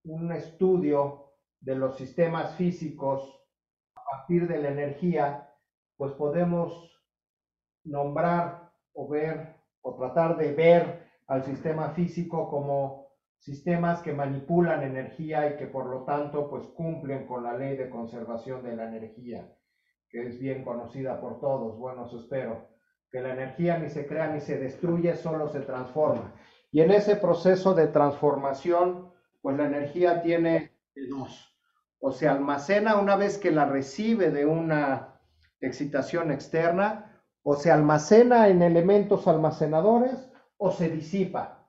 un estudio de los sistemas físicos a partir de la energía, pues podemos nombrar o ver o tratar de ver al sistema físico como sistemas que manipulan energía y que por lo tanto pues cumplen con la ley de conservación de la energía, que es bien conocida por todos. Bueno, eso espero, que la energía ni se crea ni se destruye, solo se transforma. Y en ese proceso de transformación, pues la energía tiene dos. O se almacena una vez que la recibe de una excitación externa, o se almacena en elementos almacenadores, o se disipa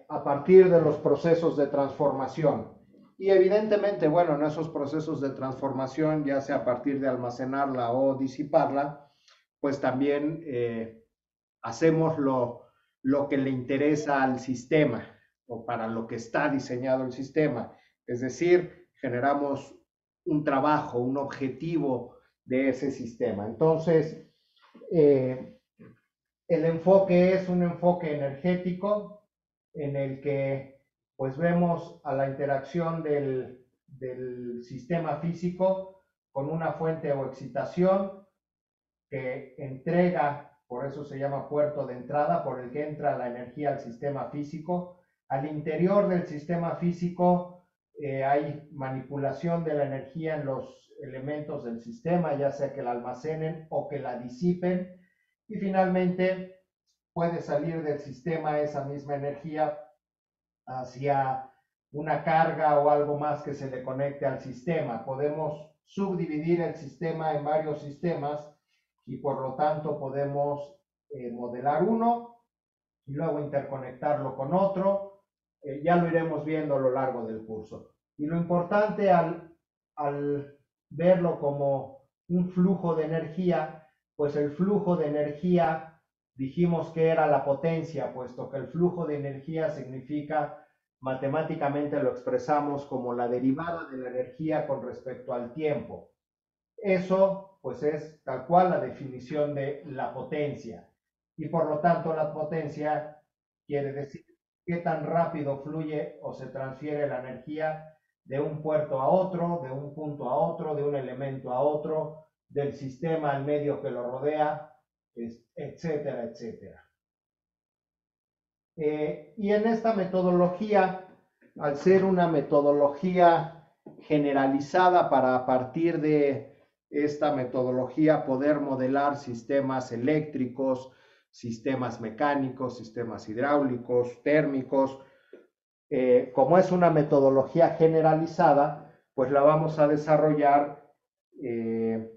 a partir de los procesos de transformación. Y evidentemente, bueno, en esos procesos de transformación, ya sea a partir de almacenarla o disiparla, pues también hacemos lo que le interesa al sistema o para lo que está diseñado el sistema. Es decir, generamos un trabajo, un objetivo de ese sistema. Entonces, el enfoque es un enfoque energético en el que pues vemos a la interacción del sistema físico con una fuente o excitación que entrega, por eso se llama puerto de entrada, por el que entra la energía al sistema físico. Al interior del sistema físico hay manipulación de la energía en los elementos del sistema, ya sea que la almacenen o que la disipen. Y finalmente puede salir del sistema esa misma energía hacia una carga o algo más que se le conecte al sistema. Podemos subdividir el sistema en varios sistemas y por lo tanto podemos modelar uno y luego interconectarlo con otro. Ya lo iremos viendo a lo largo del curso. Y lo importante al verlo como un flujo de energía, pues el flujo de energía dijimos que era la potencia, puesto que el flujo de energía significa, matemáticamente lo expresamos como la derivada de la energía con respecto al tiempo. Eso pues es tal cual la definición de la potencia. Y por lo tanto la potencia quiere decir qué tan rápido fluye o se transfiere la energía de un puerto a otro, de un punto a otro, de un elemento a otro, del sistema al medio que lo rodea, etcétera, etcétera. Y en esta metodología, al ser una metodología generalizada para a partir de esta metodología poder modelar sistemas eléctricos, sistemas mecánicos, sistemas hidráulicos, térmicos, como es una metodología generalizada, pues la vamos a desarrollar eh,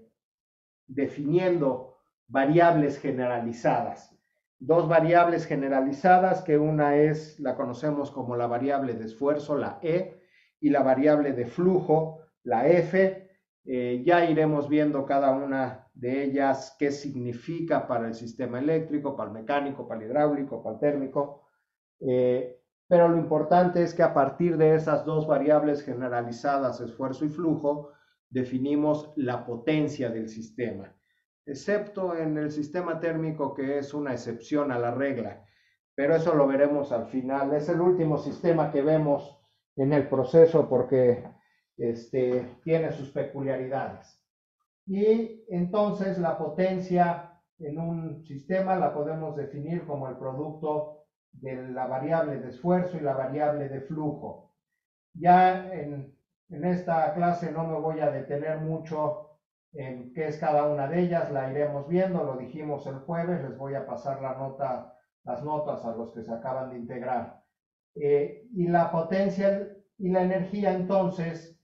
definiendo variables generalizadas. Dos variables generalizadas, que una es, la conocemos como la variable de esfuerzo, la E, y la variable de flujo, la F. Ya iremos viendo cada una de ellas qué significa para el sistema eléctrico, para el mecánico, para el hidráulico, para el térmico. Pero lo importante es que a partir de esas dos variables generalizadas, esfuerzo y flujo, definimos la potencia del sistema, excepto en el sistema térmico, que es una excepción a la regla, pero eso lo veremos al final. Es el último sistema que vemos en el proceso porque tiene sus peculiaridades. Y entonces la potencia en un sistema la podemos definir como el producto de la variable de esfuerzo y la variable de flujo. Ya en esta clase no me voy a detener mucho en qué es cada una de ellas, la iremos viendo, lo dijimos el jueves, les voy a pasar las notas a los que se acaban de integrar. Y la potencia y la energía entonces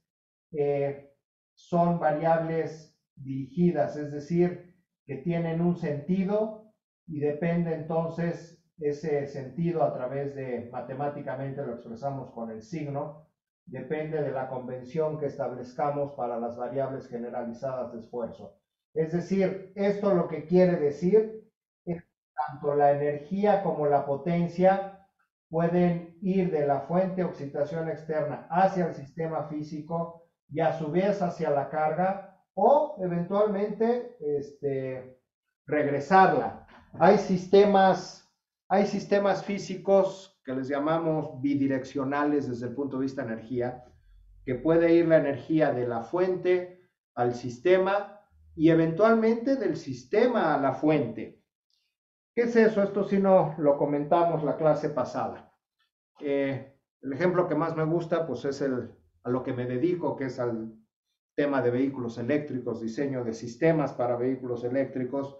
son variables dirigidas, es decir, que tienen un sentido y depende entonces ese sentido a través de, matemáticamente lo expresamos con el signo, depende de la convención que establezcamos para las variables generalizadas de esfuerzo. Es decir, esto lo que quiere decir es que tanto la energía como la potencia pueden ir de la fuente de excitación externa hacia el sistema físico y a su vez hacia la carga o eventualmente regresarla. Hay sistemas físicos que les llamamos bidireccionales desde el punto de vista de energía, que puede ir la energía de la fuente al sistema y eventualmente del sistema a la fuente. ¿Qué es eso? Esto sí no lo comentamos la clase pasada. El ejemplo que más me gusta pues es a lo que me dedico, que es al tema de vehículos eléctricos, diseño de sistemas para vehículos eléctricos.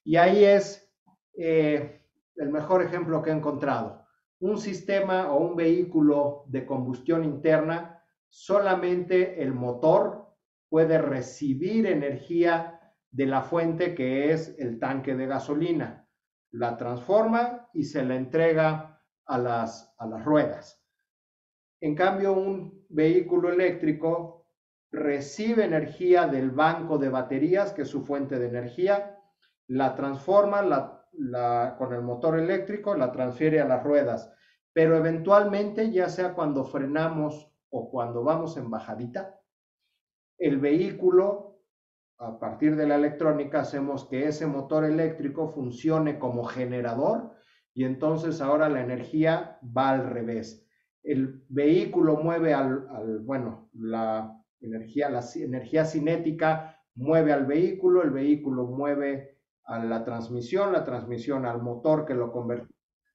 Y ahí es el mejor ejemplo que he encontrado. Un sistema o un vehículo de combustión interna, solamente el motor puede recibir energía de la fuente que es el tanque de gasolina. La transforma y se la entrega a las ruedas. En cambio, un vehículo eléctrico recibe energía del banco de baterías, que es su fuente de energía, la transforma con el motor eléctrico, la transfiere a las ruedas, pero eventualmente, ya sea cuando frenamos o cuando vamos en bajadita, el vehículo, a partir de la electrónica, hacemos que ese motor eléctrico funcione como generador y entonces ahora la energía va al revés. El vehículo mueve la energía cinética mueve al vehículo, el vehículo mueve a la transmisión al motor que lo convierte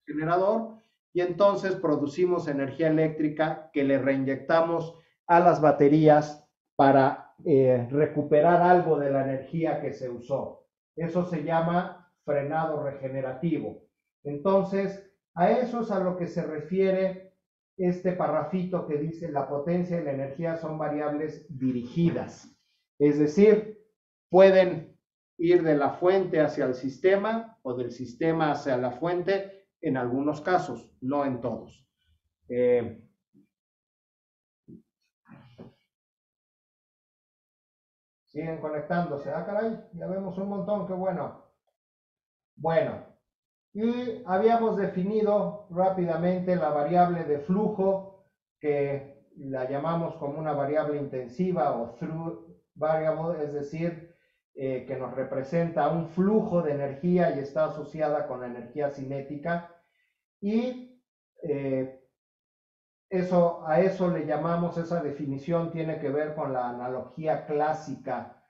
en generador y entonces producimos energía eléctrica que le reinyectamos a las baterías para recuperar algo de la energía que se usó. Eso se llama frenado regenerativo. Entonces, a eso es a lo que se refiere este parrafito que dice la potencia y la energía son variables dirigidas. Es decir, pueden ir de la fuente hacia el sistema o del sistema hacia la fuente en algunos casos, no en todos. Siguen conectándose. Ah, caray, ya vemos un montón, qué bueno. Bueno, y habíamos definido rápidamente la variable de flujo, que la llamamos como una variable intensiva o through variable, es decir, que nos representa un flujo de energía y está asociada con la energía cinética. Y a eso le llamamos, esa definición tiene que ver con la analogía clásica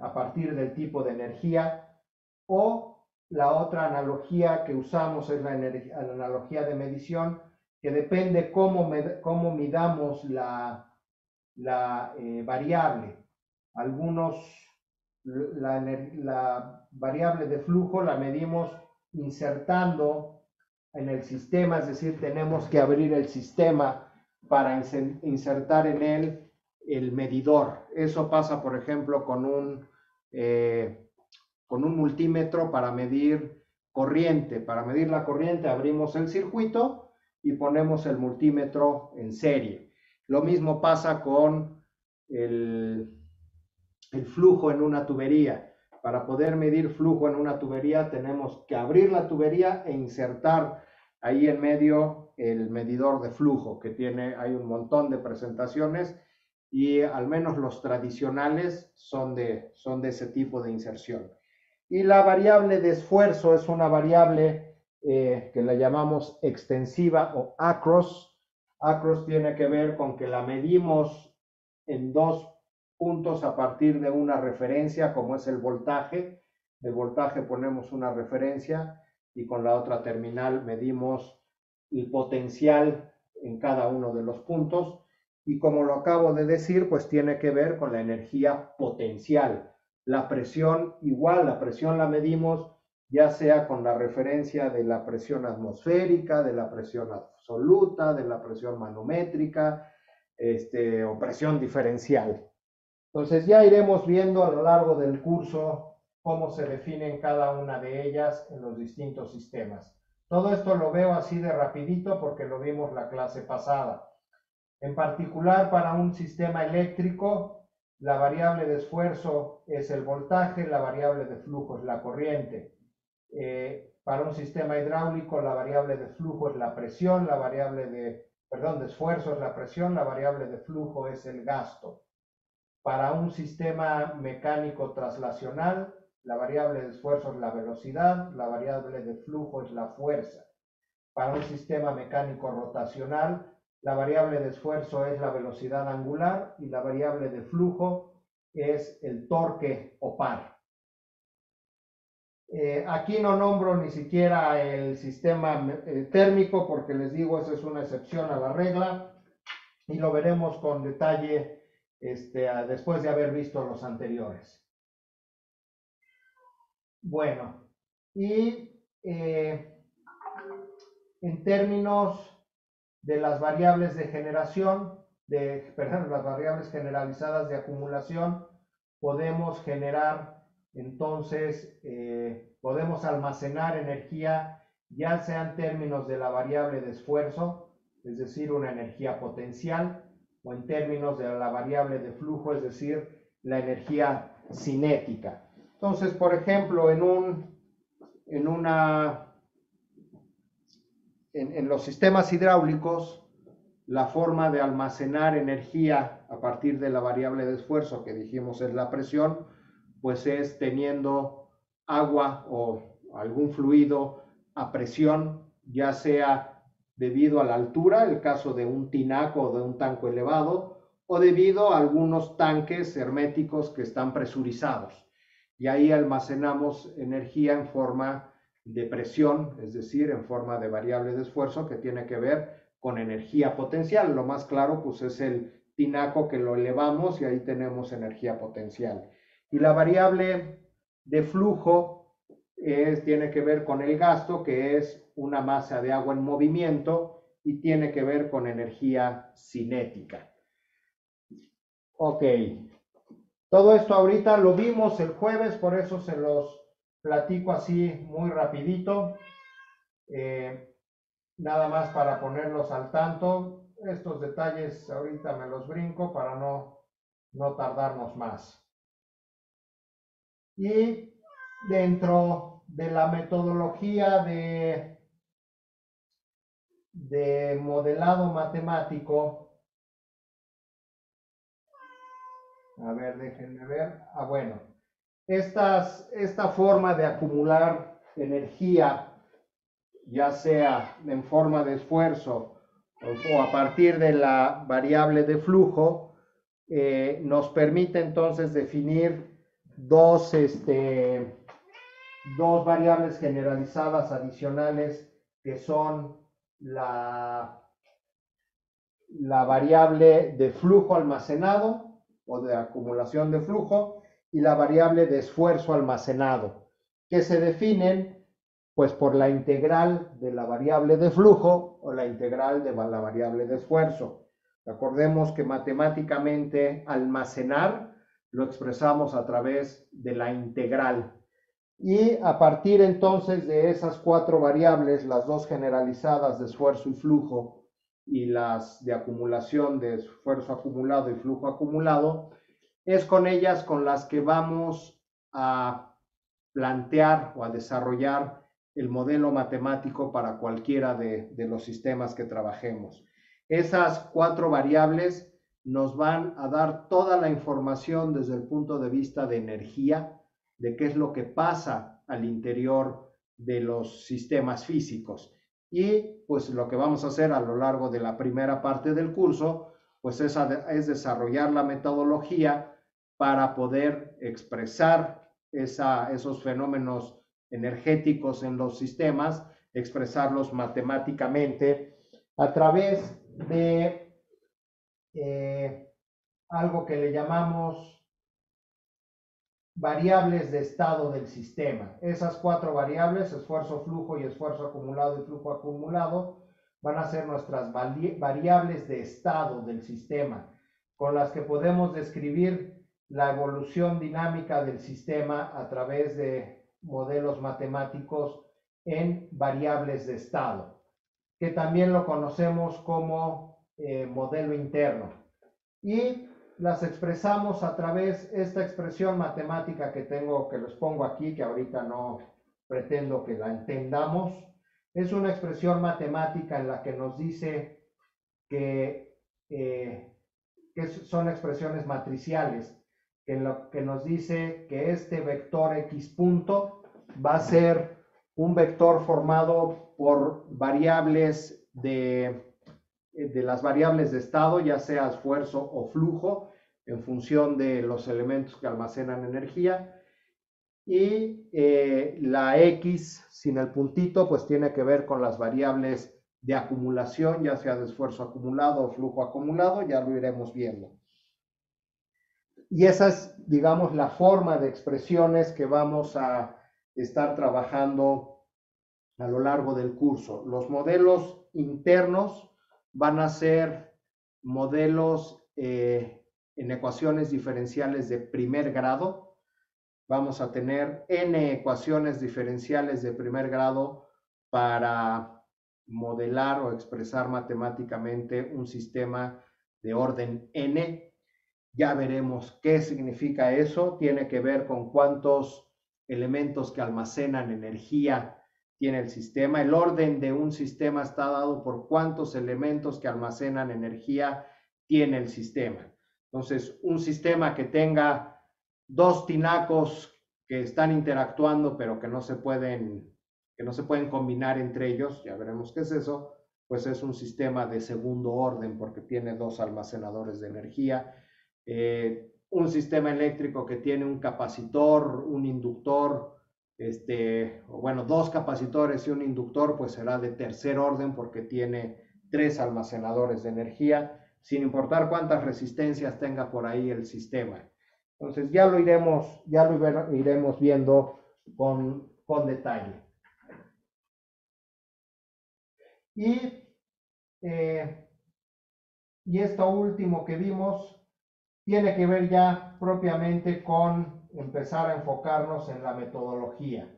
a partir del tipo de energía, o la otra analogía que usamos es la analogía de medición, que depende cómo midamos la variable. La variable de flujo la medimos insertando en el sistema, es decir, tenemos que abrir el sistema para insertar en él el medidor. Eso pasa, por ejemplo, con un multímetro para medir corriente. Para medir la corriente abrimos el circuito y ponemos el multímetro en serie. Lo mismo pasa con el flujo en una tubería. Para poder medir flujo en una tubería tenemos que abrir la tubería e insertar ahí en medio el medidor de flujo, que hay un montón de presentaciones y al menos los tradicionales son de ese tipo de inserción. Y la variable de esfuerzo es una variable que la llamamos extensiva o acros. Acros tiene que ver con que la medimos en dos puntos a partir de una referencia, como es el voltaje. El voltaje ponemos una referencia y con la otra terminal medimos el potencial en cada uno de los puntos. Y como lo acabo de decir, pues tiene que ver con la energía potencial. La presión igual, la presión la medimos ya sea con la referencia de la presión atmosférica, de la presión absoluta, de la presión manométrica, o presión diferencial. Entonces ya iremos viendo a lo largo del curso cómo se definen cada una de ellas en los distintos sistemas. Todo esto lo veo así de rapidito porque lo vimos la clase pasada. En particular, para un sistema eléctrico, la variable de esfuerzo es el voltaje, la variable de flujo es la corriente. Para un sistema hidráulico, la variable de flujo es la presión, la variable de esfuerzo es la presión, la variable de flujo es el gasto. Para un sistema mecánico traslacional, la variable de esfuerzo es la velocidad, la variable de flujo es la fuerza. para un sistema mecánico rotacional. La variable de esfuerzo es la velocidad angular y la variable de flujo es el torque o par. Aquí no nombro ni siquiera el sistema térmico porque les digo, esa es una excepción a la regla y lo veremos con detalle después de haber visto los anteriores. Bueno, y en términos de las variables de generación, las variables generalizadas de acumulación, podemos generar entonces, podemos almacenar energía, ya sea en términos de la variable de esfuerzo, es decir, una energía potencial, o en términos de la variable de flujo, es decir, la energía cinética. Entonces, por ejemplo, en los sistemas hidráulicos, la forma de almacenar energía a partir de la variable de esfuerzo que dijimos es la presión, pues es teniendo agua o algún fluido a presión, ya sea debido a la altura, el caso de un tinaco o de un tanque elevado, o debido a algunos tanques herméticos que están presurizados. Y ahí almacenamos energía en forma de presión, es decir, en forma de variable de esfuerzo que tiene que ver con energía potencial. Lo más claro pues es el tinaco que lo elevamos y ahí tenemos energía potencial. Y la variable de flujo tiene que ver con el gasto, que es una masa de agua en movimiento y tiene que ver con energía cinética. Ok, todo esto ahorita lo vimos el jueves, por eso se los platico así muy rapidito. Nada más para ponerlos al tanto. Estos detalles ahorita me los brinco para no tardarnos más. Y dentro de la metodología de modelado matemático, a ver, déjenme ver. Bueno, esta forma de acumular energía, ya sea en forma de esfuerzo o a partir de la variable de flujo, nos permite entonces definir dos variables generalizadas adicionales que son la variable de flujo almacenado o de acumulación de flujo y la variable de esfuerzo almacenado, que se definen pues por la integral de la variable de flujo o la integral de la variable de esfuerzo. Recordemos que matemáticamente almacenar lo expresamos a través de la integral. Y a partir entonces de esas cuatro variables, las dos generalizadas de esfuerzo y flujo y las de acumulación de esfuerzo acumulado y flujo acumulado, es con ellas con las que vamos a plantear o a desarrollar el modelo matemático para cualquiera de los sistemas que trabajemos. Esas cuatro variables nos van a dar toda la información desde el punto de vista de energía, de qué es lo que pasa al interior de los sistemas físicos. Y pues lo que vamos a hacer a lo largo de la primera parte del curso, pues es desarrollar la metodología para poder expresar esos fenómenos energéticos en los sistemas, expresarlos matemáticamente a través de algo que le llamamos variables de estado del sistema. Esas cuatro variables, esfuerzo, flujo y esfuerzo acumulado y flujo acumulado, van a ser nuestras variables de estado del sistema, con las que podemos describir la evolución dinámica del sistema a través de modelos matemáticos en variables de estado, que también lo conocemos como modelo interno. Y las expresamos a través de esta expresión matemática que les pongo aquí, que ahorita no pretendo que la entendamos. Es una expresión matemática en la que nos dice que son expresiones matriciales, que nos dice que este vector x punto va a ser un vector formado por variables de las variables de estado, ya sea esfuerzo o flujo, en función de los elementos que almacenan energía. Y la X sin el puntito, pues tiene que ver con las variables de acumulación, ya sea de esfuerzo acumulado o flujo acumulado, ya lo iremos viendo. Y esa es, digamos, la forma de expresiones que vamos a estar trabajando a lo largo del curso. Los modelos internos van a ser modelos en ecuaciones diferenciales de primer grado. Vamos a tener n ecuaciones diferenciales de primer grado para modelar o expresar matemáticamente un sistema de orden n. Ya veremos qué significa eso. Tiene que ver con cuántos elementos que almacenan energía tiene el sistema. El orden de un sistema está dado por cuántos elementos que almacenan energía tiene el sistema. Entonces, un sistema que tenga dos tinacos que están interactuando, pero que no se pueden combinar entre ellos, ya veremos qué es eso, pues es un sistema de segundo orden porque tiene dos almacenadores de energía. Un sistema eléctrico que tiene un capacitor, un inductor, bueno, dos capacitores y un inductor, pues será de tercer orden porque tiene tres almacenadores de energía, sin importar cuántas resistencias tenga por ahí el sistema. Entonces ya lo iremos viendo con detalle. Y esto último que vimos tiene que ver ya propiamente con empezar a enfocarnos en la metodología.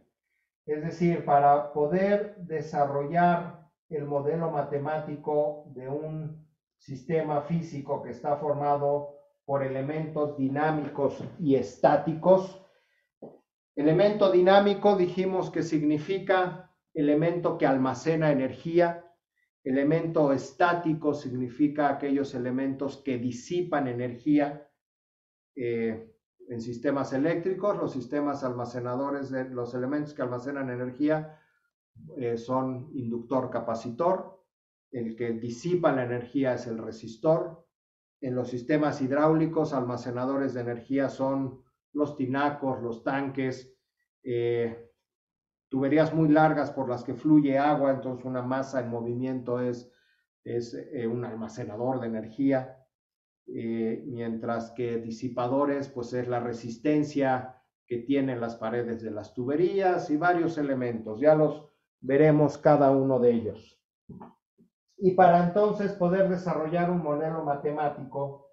Es decir, para poder desarrollar el modelo matemático de un sistema físico que está formado por elementos dinámicos y estáticos. Elemento dinámico dijimos que significa elemento que almacena energía. Elemento estático significa aquellos elementos que disipan energía. En sistemas eléctricos, los sistemas almacenadores de los elementos que almacenan energía son inductor, capacitor. El que disipa la energía es el resistor. En los sistemas hidráulicos, almacenadores de energía son los tinacos, los tanques, tuberías muy largas por las que fluye agua, entonces una masa en movimiento es un almacenador de energía. Mientras que disipadores, pues es la resistencia que tienen las paredes de las tuberías y varios elementos. Ya los veremos cada uno de ellos. Y para entonces poder desarrollar un modelo matemático,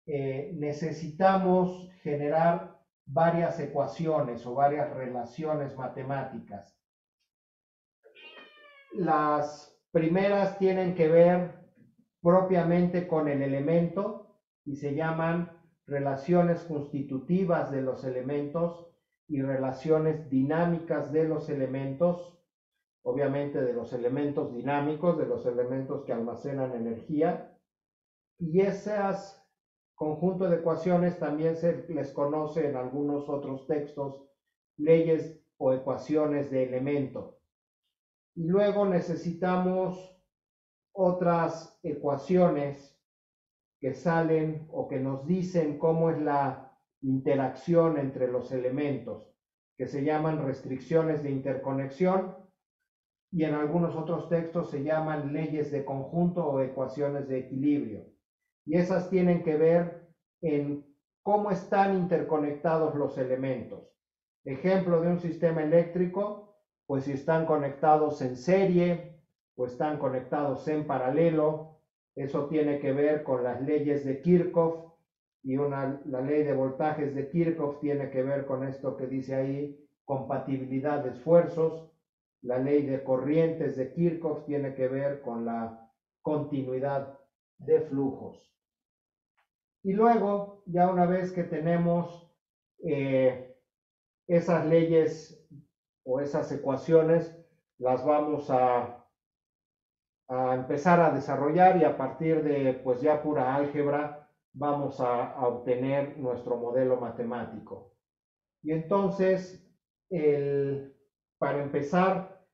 necesitamos generar varias ecuaciones o varias relaciones matemáticas. Las primeras tienen que ver propiamente con el elemento y se llaman relaciones constitutivas de los elementos y relaciones dinámicas de los elementos, obviamente de los elementos dinámicos, de los elementos que almacenan energía. Y esas conjunto de ecuaciones también se les conoce en algunos otros textos leyes o ecuaciones de elemento. Y luego necesitamos otras ecuaciones que salen o que nos dicen cómo es la interacción entre los elementos, que se llaman restricciones de interconexión y en algunos otros textos se llaman leyes de conjunto o ecuaciones de equilibrio. Y esas tienen que ver en cómo están interconectados los elementos. Ejemplo de un sistema eléctrico, pues si están conectados en serie o están conectados en paralelo. Eso tiene que ver con las leyes de Kirchhoff y la ley de voltajes de Kirchhoff tiene que ver con esto que dice ahí, compatibilidad de esfuerzos. La ley de corrientes de Kirchhoff tiene que ver con la continuidad de flujos. Y luego, ya una vez que tenemos esas leyes o esas ecuaciones, las vamos a empezar a desarrollar y a partir de pues ya pura álgebra vamos a obtener nuestro modelo matemático. Y entonces para empezar,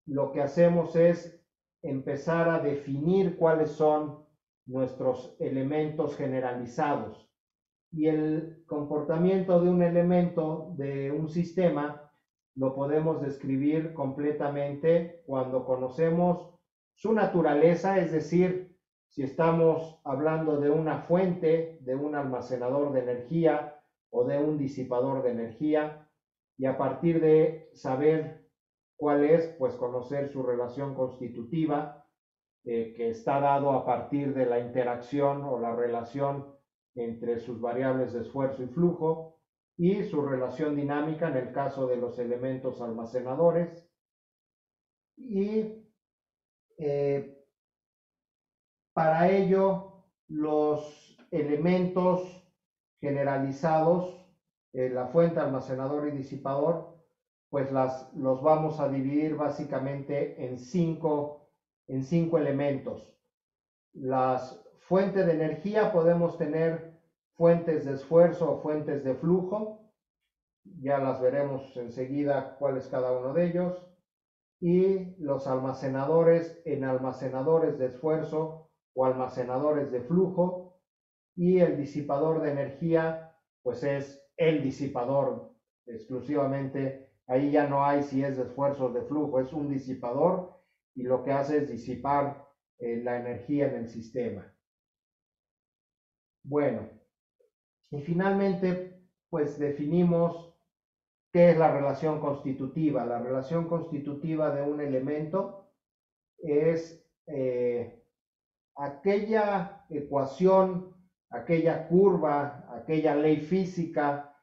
lo que hacemos es empezar a definir cuáles son nuestros elementos generalizados. Y el comportamiento de un elemento de un sistema lo podemos describir completamente cuando conocemos su naturaleza, es decir, si estamos hablando de una fuente, de un almacenador de energía o de un disipador de energía, y a partir de saber cuál es, pues conocer su relación constitutiva, que está dado a partir de la interacción o la relación entre sus variables de esfuerzo y flujo, y su relación dinámica en el caso de los elementos almacenadores. Y para ello, los elementos generalizados, la fuente, almacenador y disipador, pues los vamos a dividir básicamente en cinco elementos. Las fuentes de energía, podemos tener fuentes de esfuerzo o fuentes de flujo, ya las veremos enseguida cuál es cada uno de ellos, y los almacenadores en almacenadores de esfuerzo o almacenadores de flujo, y el disipador de energía, pues es el disipador exclusivamente. Ahí ya no hay si es de esfuerzo o de flujo, es un disipador y lo que hace es disipar la energía en el sistema. Bueno, y finalmente, pues definimos qué es la relación constitutiva. La relación constitutiva de un elemento es aquella ecuación, aquella curva, aquella ley física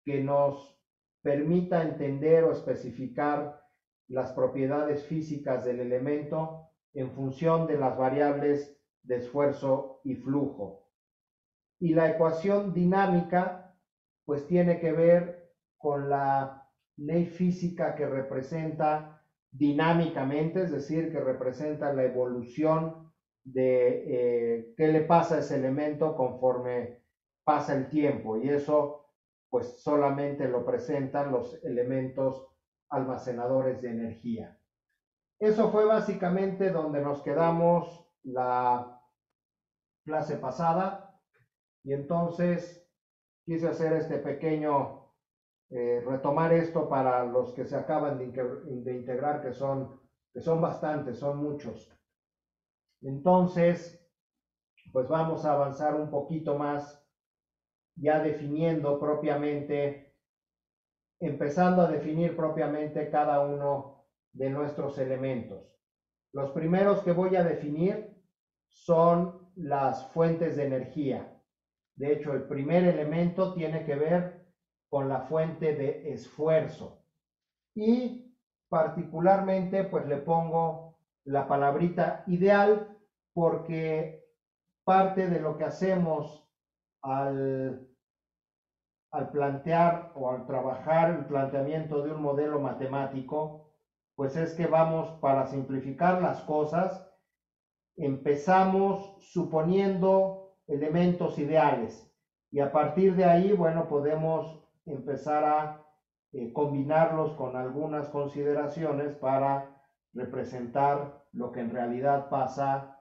que nos permita entender o especificar las propiedades físicas del elemento en función de las variables de esfuerzo y flujo. Y la ecuación dinámica pues tiene que ver con la ley física que representa dinámicamente, es decir, que representa la evolución de qué le pasa a ese elemento conforme pasa el tiempo, y eso pues solamente lo presentan los elementos almacenadores de energía. Eso fue básicamente donde nos quedamos la clase pasada, y entonces quise hacer este pequeño, retomar esto para los que se acaban de integrar, que son bastantes, son muchos. Entonces, pues vamos a avanzar un poquito más, ya definiendo propiamente, empezando a definir propiamente cada uno de nuestros elementos. Los primeros que voy a definir son las fuentes de energía. De hecho, el primer elemento tiene que ver con la fuente de esfuerzo. Y particularmente, pues le pongo la palabrita ideal, porque parte de lo que hacemos al plantear o al trabajar el planteamiento de un modelo matemático, pues es que vamos, para simplificar las cosas, empezamos suponiendo elementos ideales, y a partir de ahí, bueno, podemos empezar a combinarlos con algunas consideraciones para representar lo que en realidad pasa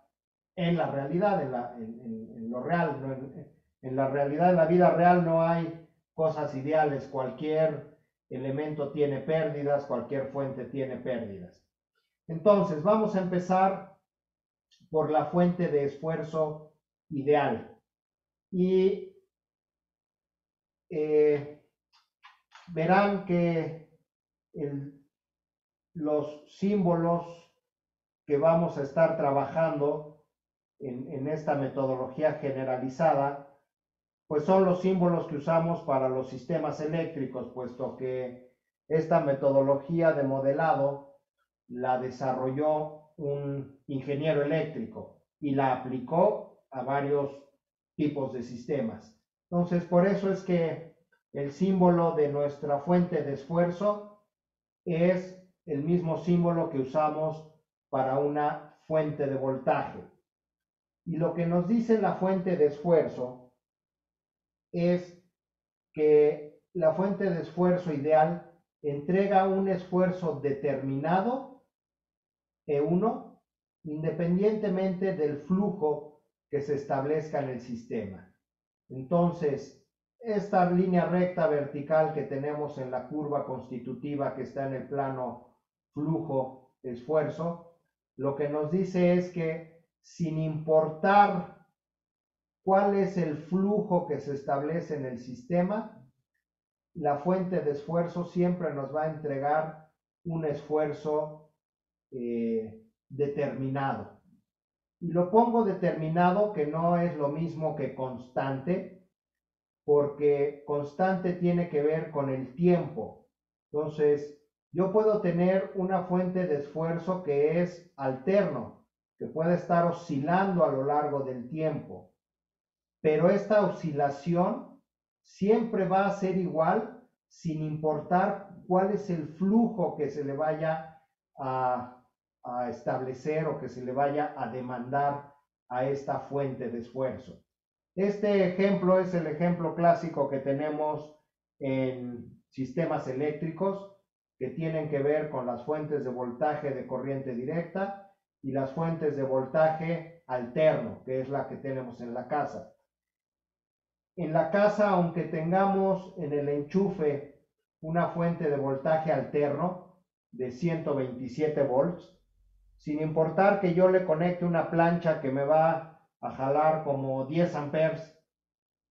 en la realidad, en lo real. ¿No? En la realidad, en la vida real, no hay cosas ideales. Cualquier elemento tiene pérdidas, cualquier fuente tiene pérdidas. Entonces, vamos a empezar por la fuente de esfuerzo ideal. Y verán que los símbolos que vamos a estar trabajando en esta metodología generalizada, pues son los símbolos que usamos para los sistemas eléctricos, puesto que esta metodología de modelado la desarrolló un ingeniero eléctrico y la aplicó a varios tipos de sistemas. Entonces, por eso es que el símbolo de nuestra fuente de esfuerzo es el mismo símbolo que usamos para una fuente de voltaje. Y lo que nos dice la fuente de esfuerzo es que la fuente de esfuerzo ideal entrega un esfuerzo determinado, E1, independientemente del flujo que se establezca en el sistema. Entonces, esta línea recta vertical que tenemos en la curva constitutiva que está en el plano flujo-esfuerzo, lo que nos dice es que sin importar cuál es el flujo que se establece en el sistema, la fuente de esfuerzo siempre nos va a entregar un esfuerzo determinado. Y lo pongo determinado, que no es lo mismo que constante, porque constante tiene que ver con el tiempo. Entonces, yo puedo tener una fuente de esfuerzo que es alterno, que puede estar oscilando a lo largo del tiempo, pero esta oscilación siempre va a ser igual sin importar cuál es el flujo que se le vaya a establecer o que se le vaya a demandar a esta fuente de esfuerzo. Este ejemplo es el ejemplo clásico que tenemos en sistemas eléctricos que tienen que ver con las fuentes de voltaje de corriente directa y las fuentes de voltaje alterno, que es la que tenemos en la casa. En la casa, aunque tengamos en el enchufe una fuente de voltaje alterno de 127 volts, sin importar que yo le conecte una plancha que me va a jalar como 10 amperes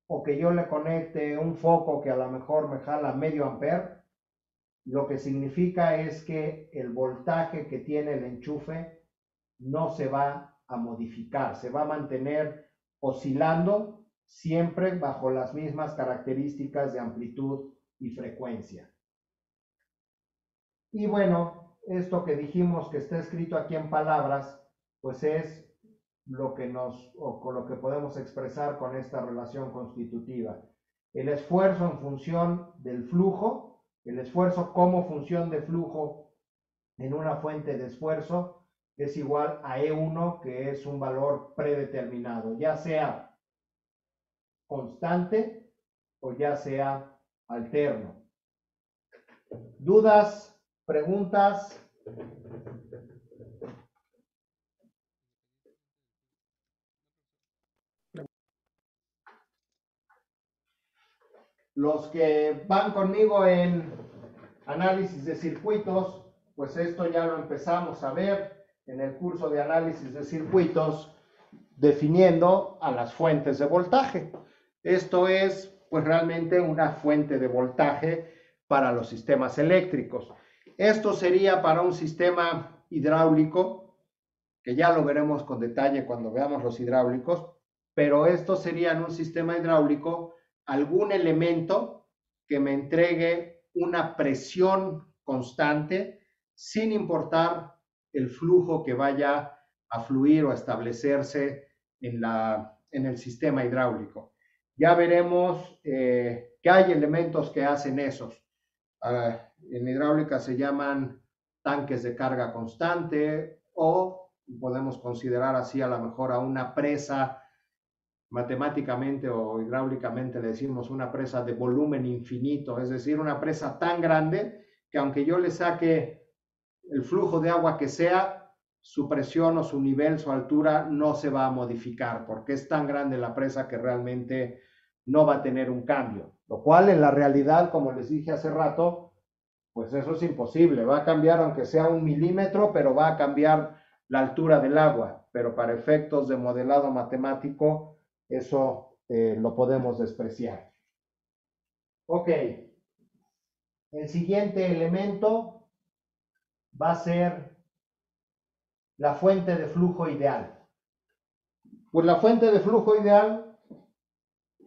o que yo le conecte un foco que a lo mejor me jala medio ampere, lo que significa es que el voltaje que tiene el enchufe no se va a modificar, se va a mantener oscilando siempre bajo las mismas características de amplitud y frecuencia. Y bueno, esto que dijimos que está escrito aquí en palabras, pues es lo que con lo que podemos expresar con esta relación constitutiva. El esfuerzo en función del flujo, el esfuerzo como función de flujo en una fuente de esfuerzo es igual a E1, que es un valor predeterminado, ya sea constante o ya sea alterno. ¿Dudas? ¿Preguntas? Los que van conmigo en análisis de circuitos, pues esto ya lo empezamos a ver en el curso de análisis de circuitos, definiendo a las fuentes de voltaje. Esto es, pues realmente una fuente de voltaje para los sistemas eléctricos. Esto sería para un sistema hidráulico, que ya lo veremos con detalle cuando veamos los hidráulicos, pero esto sería en un sistema hidráulico algún elemento que me entregue una presión constante sin importar el flujo que vaya a fluir o a establecerse en el sistema hidráulico. Ya veremos que hay elementos que hacen esos. En hidráulica se llaman tanques de carga constante o podemos considerar así a lo mejor a una presa, matemáticamente o hidráulicamente le decimos una presa de volumen infinito, es decir, una presa tan grande que aunque yo le saque el flujo de agua que sea, su presión o su nivel, su altura no se va a modificar porque es tan grande la presa que realmente no va a tener un cambio, lo cual en la realidad, como les dije hace rato, pues eso es imposible, va a cambiar aunque sea 1 milímetro, pero va a cambiar la altura del agua, pero para efectos de modelado matemático, eso lo podemos despreciar. Ok, el siguiente elemento va a ser la fuente de flujo ideal. Pues la fuente de flujo ideal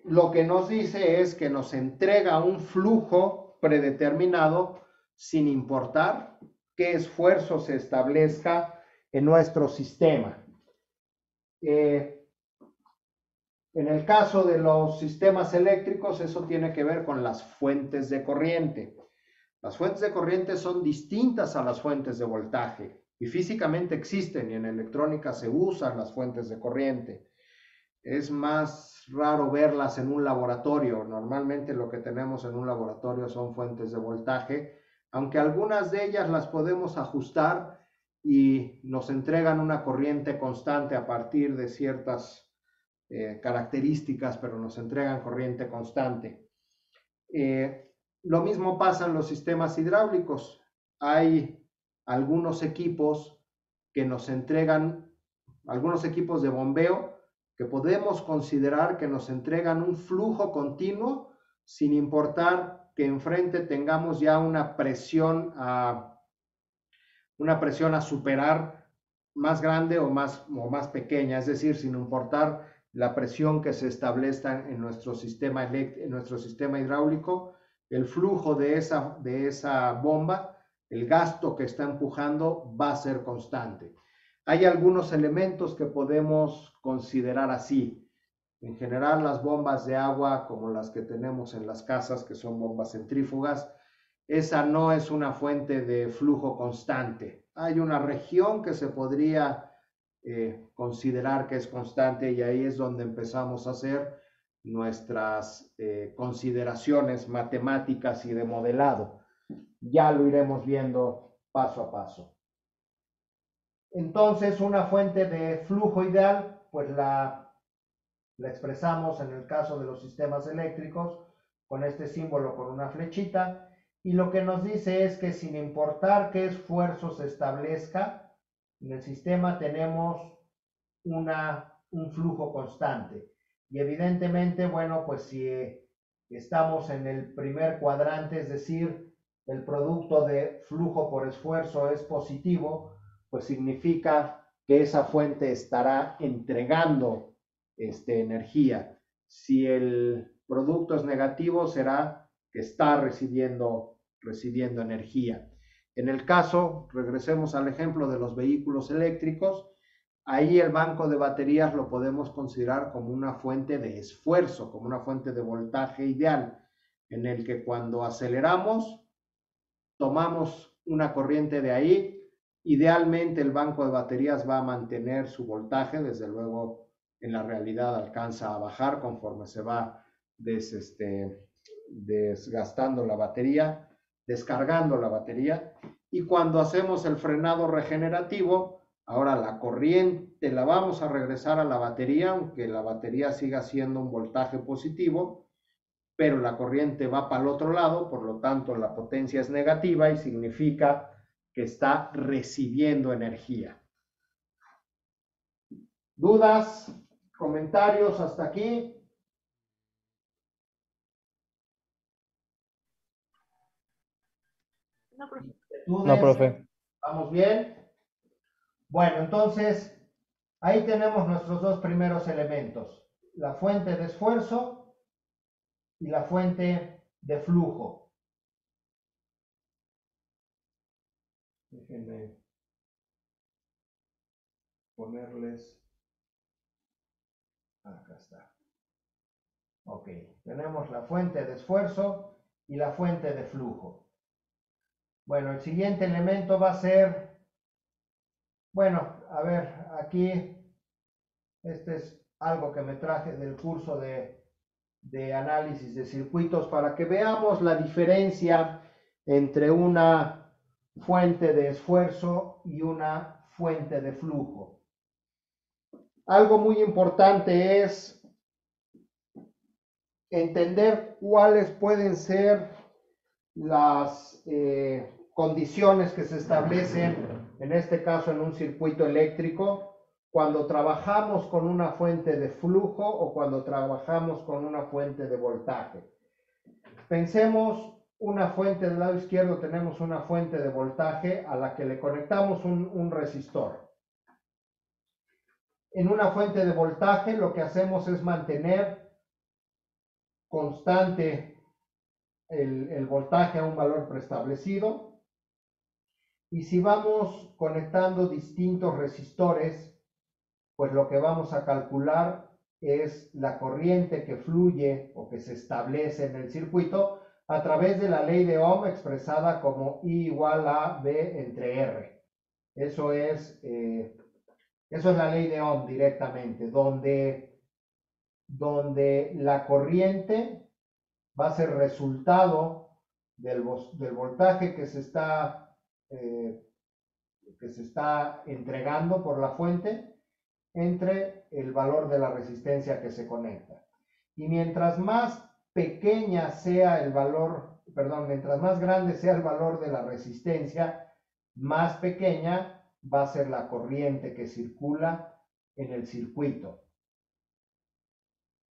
lo que nos dice es que nos entrega un flujo predeterminado sin importar qué esfuerzo se establezca en nuestro sistema. En el caso de los sistemas eléctricos, eso tiene que ver con las fuentes de corriente. Las fuentes de corriente son distintas a las fuentes de voltaje y físicamente existen y en electrónica se usan las fuentes de corriente. Es más raro verlas en un laboratorio. Normalmente lo que tenemos en un laboratorio son fuentes de voltaje, aunque algunas de ellas las podemos ajustar y nos entregan una corriente constante a partir de ciertas características, pero nos entregan corriente constante. Lo mismo pasa en los sistemas hidráulicos. Hay algunos equipos que nos entregan, algunos equipos de bombeo que podemos considerar que nos entregan un flujo continuo sin importar que enfrente tengamos ya una presión a superar más grande o más pequeña, es decir, sin importar la presión que se establezca en nuestro sistema hidráulico, el flujo de esa bomba, el gasto que está empujando va a ser constante. Hay algunos elementos que podemos considerar así. En general, las bombas de agua, como las que tenemos en las casas, que son bombas centrífugas, esa no es una fuente de flujo constante. Hay una región que se podría considerar que es constante y ahí es donde empezamos a hacer nuestras consideraciones matemáticas y de modelado. Ya lo iremos viendo paso a paso. Entonces, una fuente de flujo ideal, pues la expresamos en el caso de los sistemas eléctricos con este símbolo con una flechita, y lo que nos dice es que sin importar qué esfuerzo se establezca en el sistema tenemos un flujo constante. Y evidentemente, bueno, pues si estamos en el primer cuadrante, es decir, el producto de flujo por esfuerzo es positivo, pues significa que esa fuente estará entregando energía. Si el producto es negativo, será que está recibiendo energía. En el caso, regresemos al ejemplo de los vehículos eléctricos, ahí el banco de baterías lo podemos considerar como una fuente de esfuerzo, como una fuente de voltaje ideal, en el que cuando aceleramos, tomamos una corriente de ahí. Idealmente el banco de baterías va a mantener su voltaje, desde luego en la realidad alcanza a bajar conforme se va desgastando la batería, descargando la batería, y cuando hacemos el frenado regenerativo, ahora la corriente la vamos a regresar a la batería, aunque la batería siga siendo un voltaje positivo, pero la corriente va para el otro lado, por lo tanto la potencia es negativa y significa que está recibiendo energía. ¿Dudas? ¿Comentarios hasta aquí? No, profe. No, profe. ¿Vamos bien? Bueno, entonces, ahí tenemos nuestros dos primeros elementos, la fuente de esfuerzo y la fuente de flujo. Déjenme ponerles, acá está. Ok, tenemos la fuente de esfuerzo y la fuente de flujo. Bueno, el siguiente elemento va a ser, bueno, a ver, aquí, este es algo que me traje del curso de análisis de circuitos para que veamos la diferencia entre una fuente de esfuerzo y una fuente de flujo. Algo muy importante es entender cuáles pueden ser las condiciones que se establecen, en este caso en un circuito eléctrico, cuando trabajamos con una fuente de flujo o cuando trabajamos con una fuente de voltaje. Pensemos una fuente del lado izquierdo, tenemos una fuente de voltaje a la que le conectamos un resistor. En una fuente de voltaje lo que hacemos es mantener constante el voltaje a un valor preestablecido, y si vamos conectando distintos resistores, pues lo que vamos a calcular es la corriente que fluye o que se establece en el circuito a través de la ley de Ohm expresada como I igual a B entre R. Eso es la ley de Ohm directamente, donde la corriente va a ser resultado del voltaje que se está entregando por la fuente entre el valor de la resistencia que se conecta. Y mientras más pequeña sea el valor, perdón, mientras más grande sea el valor de la resistencia, más pequeña va a ser la corriente que circula en el circuito.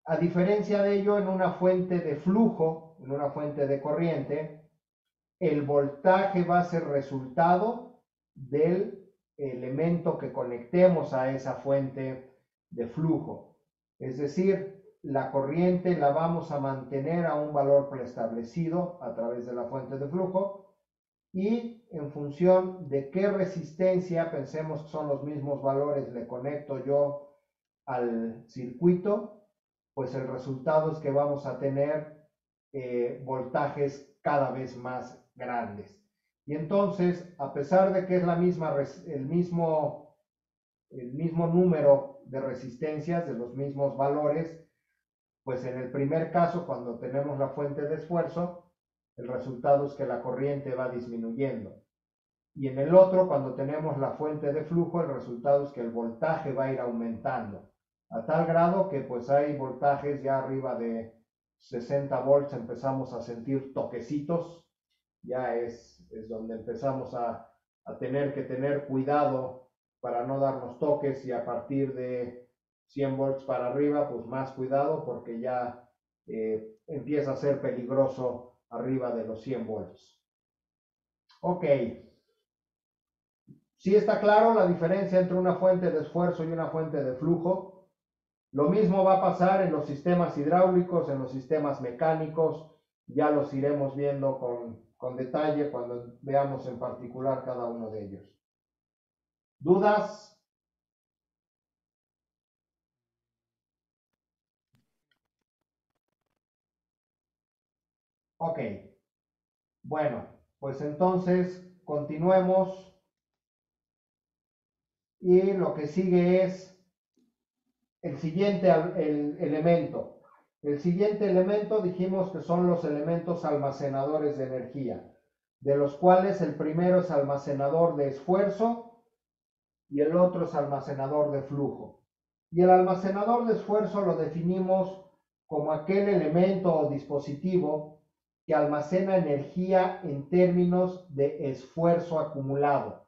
A diferencia de ello, en una fuente de flujo, en una fuente de corriente, el voltaje va a ser resultado del elemento que conectemos a esa fuente de flujo. Es decir, la corriente la vamos a mantener a un valor preestablecido a través de la fuente de flujo y en función de qué resistencia, pensemos que son los mismos valores, le conecto yo al circuito, pues el resultado es que vamos a tener voltajes cada vez más grandes. Y entonces, a pesar de que es el mismo número de resistencias, de los mismos valores, pues en el primer caso, cuando tenemos la fuente de esfuerzo, el resultado es que la corriente va disminuyendo. Y en el otro, cuando tenemos la fuente de flujo, el resultado es que el voltaje va a ir aumentando, a tal grado que pues hay voltajes ya arriba de 60 volts, empezamos a sentir toquecitos, ya es donde empezamos a tener que tener cuidado para no darnos toques, y a partir de 100 volts para arriba, pues más cuidado porque ya empieza a ser peligroso arriba de los 100 volts. Ok. Sí está claro la diferencia entre una fuente de esfuerzo y una fuente de flujo. Lo mismo va a pasar en los sistemas hidráulicos, en los sistemas mecánicos. Ya los iremos viendo con detalle cuando veamos en particular cada uno de ellos. ¿Dudas? Ok. Bueno, pues entonces continuemos. Y lo que sigue es el siguiente elemento. El siguiente elemento dijimos que son los elementos almacenadores de energía, de los cuales el primero es almacenador de esfuerzo y el otro es almacenador de flujo. Y el almacenador de esfuerzo lo definimos como aquel elemento o dispositivo que almacena energía en términos de esfuerzo acumulado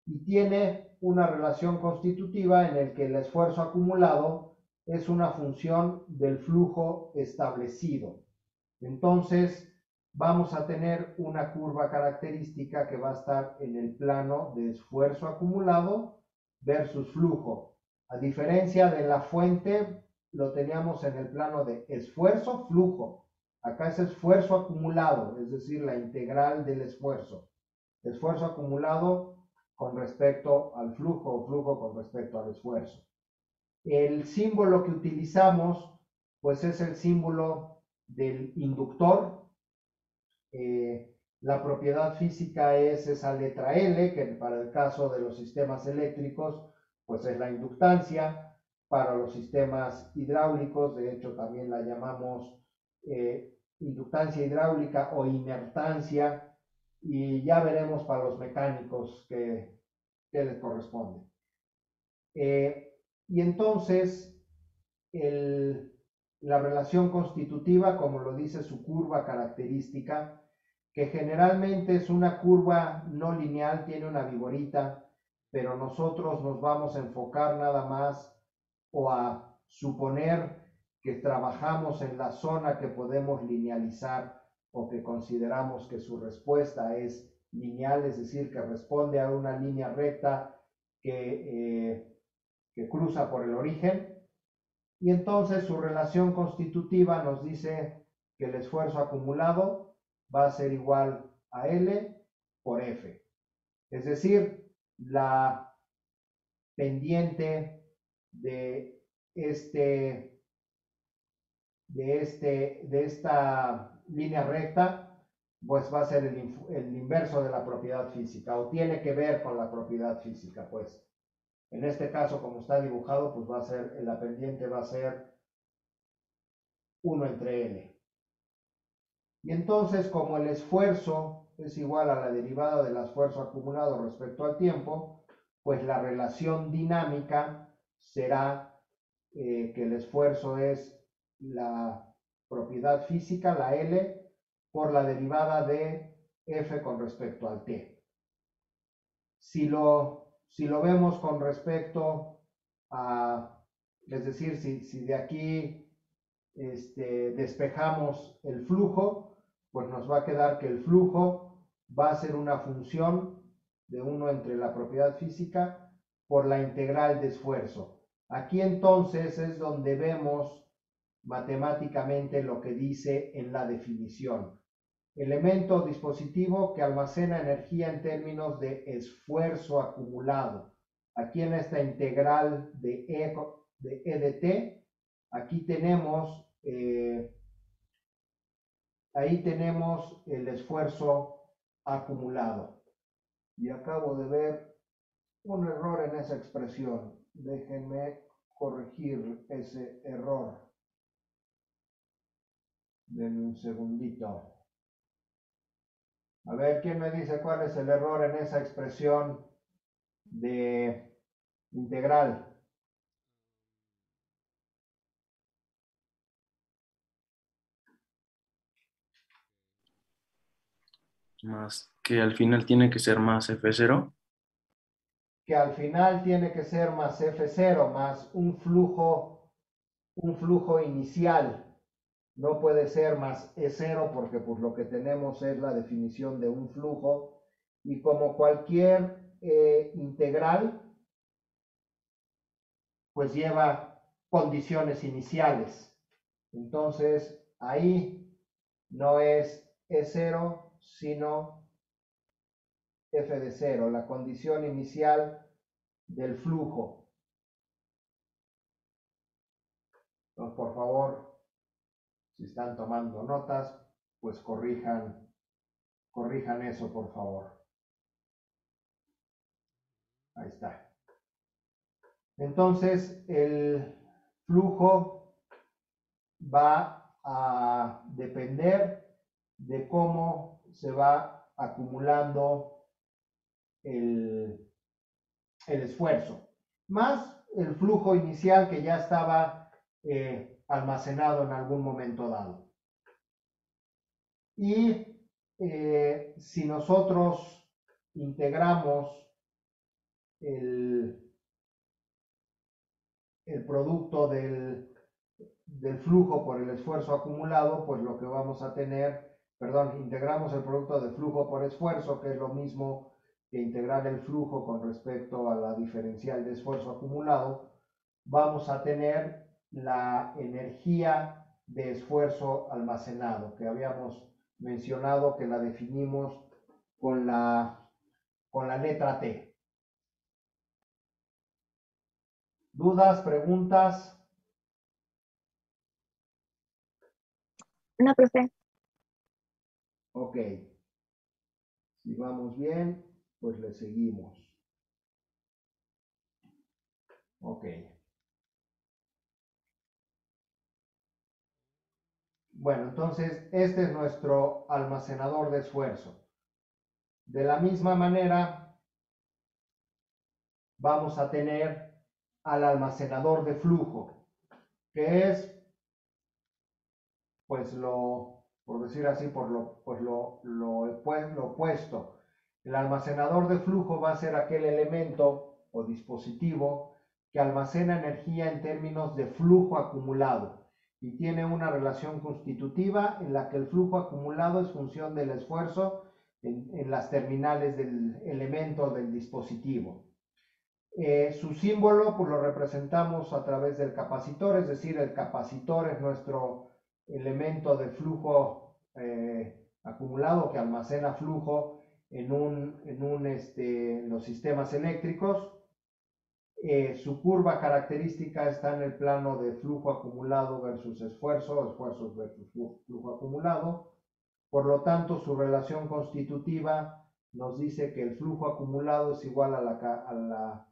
y tiene una relación constitutiva en el que el esfuerzo acumulado es una función del flujo establecido. Entonces, vamos a tener una curva característica que va a estar en el plano de esfuerzo acumulado versus flujo. A diferencia de la fuente, lo teníamos en el plano de esfuerzo-flujo. Acá es esfuerzo acumulado, es decir, la integral del esfuerzo. Esfuerzo acumulado con respecto al flujo o flujo con respecto al esfuerzo. El símbolo que utilizamos pues es el símbolo del inductor. La propiedad física es esa letra L, que para el caso de los sistemas eléctricos pues es la inductancia. Para los sistemas hidráulicos, de hecho también la llamamos inductancia hidráulica o inertancia, y ya veremos para los mecánicos qué les corresponde. Y entonces, la relación constitutiva, como lo dice su curva característica, que generalmente es una curva no lineal, tiene una viborita, pero nosotros nos vamos a enfocar nada más o a suponer que trabajamos en la zona que podemos linealizar o que consideramos que su respuesta es lineal, es decir, que responde a una línea recta que cruza por el origen. Y entonces su relación constitutiva nos dice que el esfuerzo acumulado va a ser igual a L por F. Es decir, la pendiente de esta línea recta, pues va a ser el inverso de la propiedad física, o tiene que ver con la propiedad física, pues. En este caso, como está dibujado, pues va a ser, la pendiente va a ser 1 entre L. Y entonces, como el esfuerzo es igual a la derivada del esfuerzo acumulado respecto al tiempo, pues la relación dinámica será que el esfuerzo es la propiedad física, la L, por la derivada de F con respecto al T. Si lo vemos con respecto a, es decir, si de aquí despejamos el flujo, pues nos va a quedar que el flujo va a ser una función de 1 entre la propiedad física por la integral de esfuerzo. Aquí entonces es donde vemos matemáticamente lo que dice en la definición. Elemento o dispositivo que almacena energía en términos de esfuerzo acumulado. Aquí en esta integral de E de T, aquí tenemos, ahí tenemos el esfuerzo acumulado. Y acabo de ver un error en esa expresión. Déjenme corregir ese error. Denme un segundito. A ver, ¿quién me dice cuál es el error en esa expresión de integral? Más que al final tiene que ser más F0. Que al final tiene que ser más F0 más un flujo inicial. No puede ser más E0 porque pues lo que tenemos es la definición de un flujo y como cualquier integral pues lleva condiciones iniciales. Entonces ahí no es E0 sino F de 0, la condición inicial del flujo. Entonces, por favor, si están tomando notas, pues corrijan eso, por favor. Ahí está. Entonces, el flujo va a depender de cómo se va acumulando el esfuerzo, más el flujo inicial que ya estaba almacenado en algún momento dado. Y si nosotros integramos el producto del flujo por el esfuerzo acumulado, pues lo que vamos a tener, perdón, integramos el producto de flujo por esfuerzo, que es lo mismo que integrar el flujo con respecto a la diferencial de esfuerzo acumulado, vamos a tener la energía de esfuerzo almacenado, que habíamos mencionado que la definimos con la letra T. ¿Dudas, preguntas? No, profe. Ok. Si vamos bien, pues le seguimos. Ok. Bueno, entonces este es nuestro almacenador de esfuerzo. De la misma manera, vamos a tener al almacenador de flujo, que es, pues por decir así, lo opuesto. El almacenador de flujo va a ser aquel elemento o dispositivo que almacena energía en términos de flujo acumulado y tiene una relación constitutiva en la que el flujo acumulado es función del esfuerzo en las terminales del elemento del dispositivo. Su símbolo pues lo representamos a través del capacitor, es decir, el capacitor es nuestro elemento de flujo acumulado que almacena flujo en los sistemas eléctricos. Su curva característica está en el plano de flujo acumulado versus esfuerzos versus flujo acumulado. Por lo tanto, su relación constitutiva nos dice que el flujo acumulado es igual a la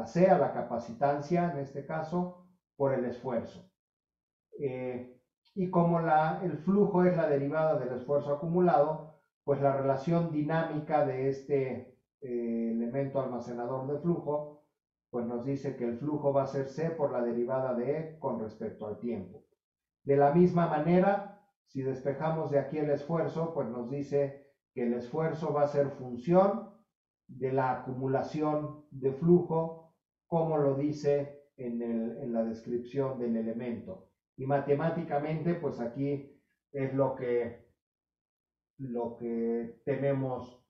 C, a la capacitancia en este caso, por el esfuerzo. Y como el flujo es la derivada del esfuerzo acumulado, pues la relación dinámica de este elemento almacenador de flujo, pues nos dice que el flujo va a ser C por la derivada de E con respecto al tiempo. De la misma manera, si despejamos de aquí el esfuerzo, pues nos dice que el esfuerzo va a ser función de la acumulación de flujo, como lo dice en la descripción del elemento. Y matemáticamente, pues aquí es lo que tenemos